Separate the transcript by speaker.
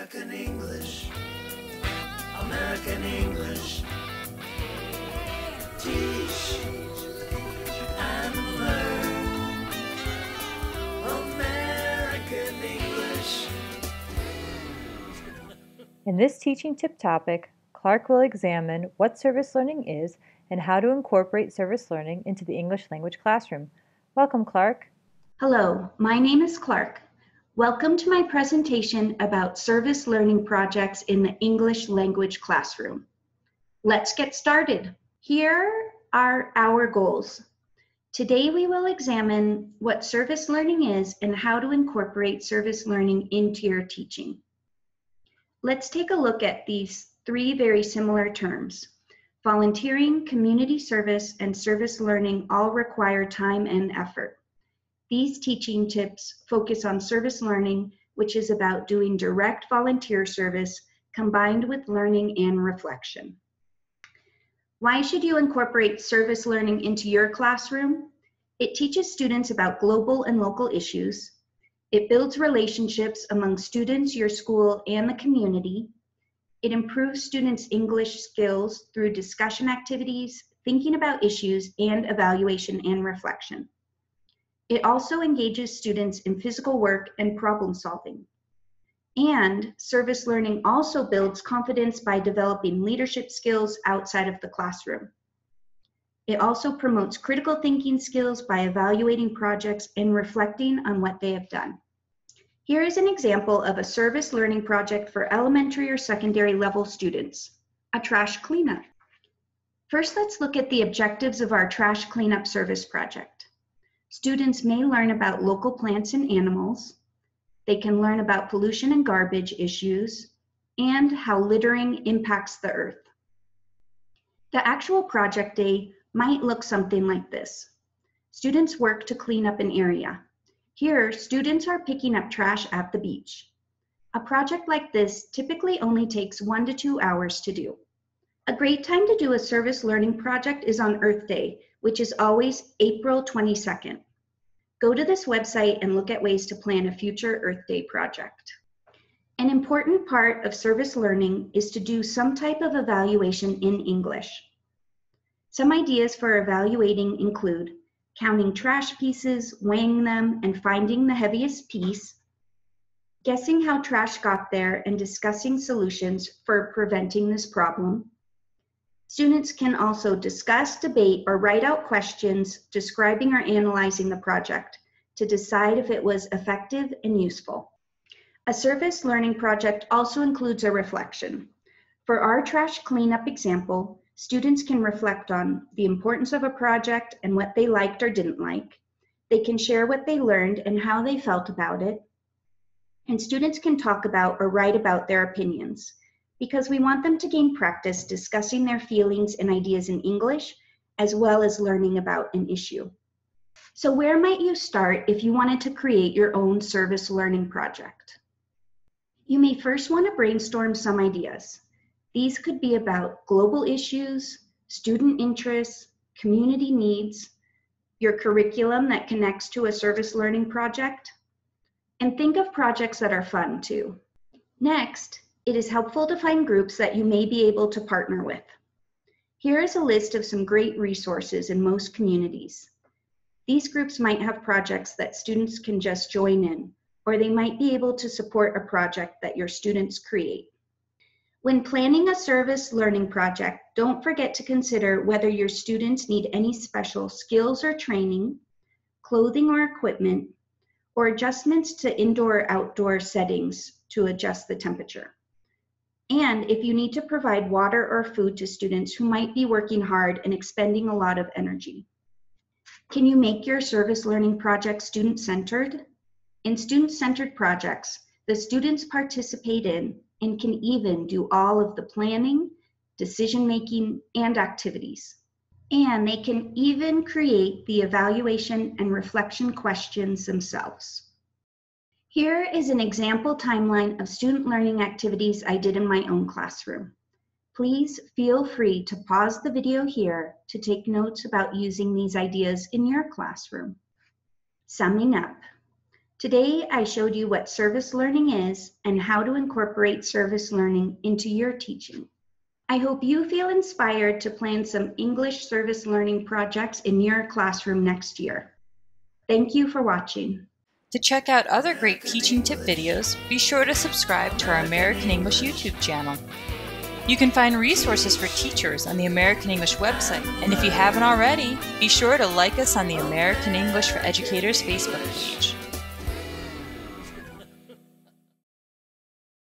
Speaker 1: American English, American English. Teach and learn American English.
Speaker 2: In this teaching tip topic, Clark will examine what service learning is and how to incorporate service learning into the English language classroom. Welcome, Clark.
Speaker 3: Hello, my name is Clark. Welcome to my presentation about service learning projects in the English language classroom. Let's get started. Here are our goals. Today we will examine what service learning is and how to incorporate service learning into your teaching. Let's take a look at these three very similar terms. Volunteering, community service, and service learning all require time and effort. These teaching tips focus on service learning, which is about doing direct volunteer service combined with learning and reflection. Why should you incorporate service learning into your classroom? It teaches students about global and local issues. It builds relationships among students, your school, and the community. It improves students' English skills through discussion activities, thinking about issues, and evaluation and reflection. It also engages students in physical work and problem solving. And service learning also builds confidence by developing leadership skills outside of the classroom. It also promotes critical thinking skills by evaluating projects and reflecting on what they have done. Here is an example of a service learning project for elementary or secondary level students, a trash cleanup. First, let's look at the objectives of our trash cleanup service project. Students may learn about local plants and animals. They can learn about pollution and garbage issues and how littering impacts the earth. The actual project day might look something like this. Students work to clean up an area. Here, students are picking up trash at the beach. A project like this typically only takes 1 to 2 hours to do. A great time to do a service learning project is on Earth Day, which is always April 22nd. Go to this website and look at ways to plan a future Earth Day project. An important part of service learning is to do some type of evaluation in English. Some ideas for evaluating include counting trash pieces, weighing them, and finding the heaviest piece, guessing how trash got there and discussing solutions for preventing this problem. Students can also discuss, debate, or write out questions describing or analyzing the project to decide if it was effective and useful. A service learning project also includes a reflection. For our trash cleanup example, students can reflect on the importance of a project and what they liked or didn't like. They can share what they learned and how they felt about it. And students can talk about or write about their opinions, because we want them to gain practice discussing their feelings and ideas in English, as well as learning about an issue. So where might you start if you wanted to create your own service learning project? You may first want to brainstorm some ideas. These could be about global issues, student interests, community needs, your curriculum that connects to a service learning project, and think of projects that are fun too. Next, it is helpful to find groups that you may be able to partner with. Here is a list of some great resources in most communities. These groups might have projects that students can just join in, or they might be able to support a project that your students create. When planning a service learning project, don't forget to consider whether your students need any special skills or training, clothing or equipment, or adjustments to indoor or outdoor settings to adjust the temperature. And if you need to provide water or food to students who might be working hard and expending a lot of energy. Can you make your service learning project student-centered? In student-centered projects, the students participate in and can even do all of the planning, decision-making, and activities. And they can even create the evaluation and reflection questions themselves. Here is an example timeline of student learning activities I did in my own classroom. Please feel free to pause the video here to take notes about using these ideas in your classroom. Summing up, Today, I showed you what service learning is and how to incorporate service learning into your teaching. I hope you feel inspired to plan some English service learning projects in your classroom next year. Thank you for watching.
Speaker 2: To check out other great teaching tip videos, be sure to subscribe to our American English YouTube channel. You can find resources for teachers on the American English website, and if you haven't already, be sure to like us on the American English for Educators Facebook page.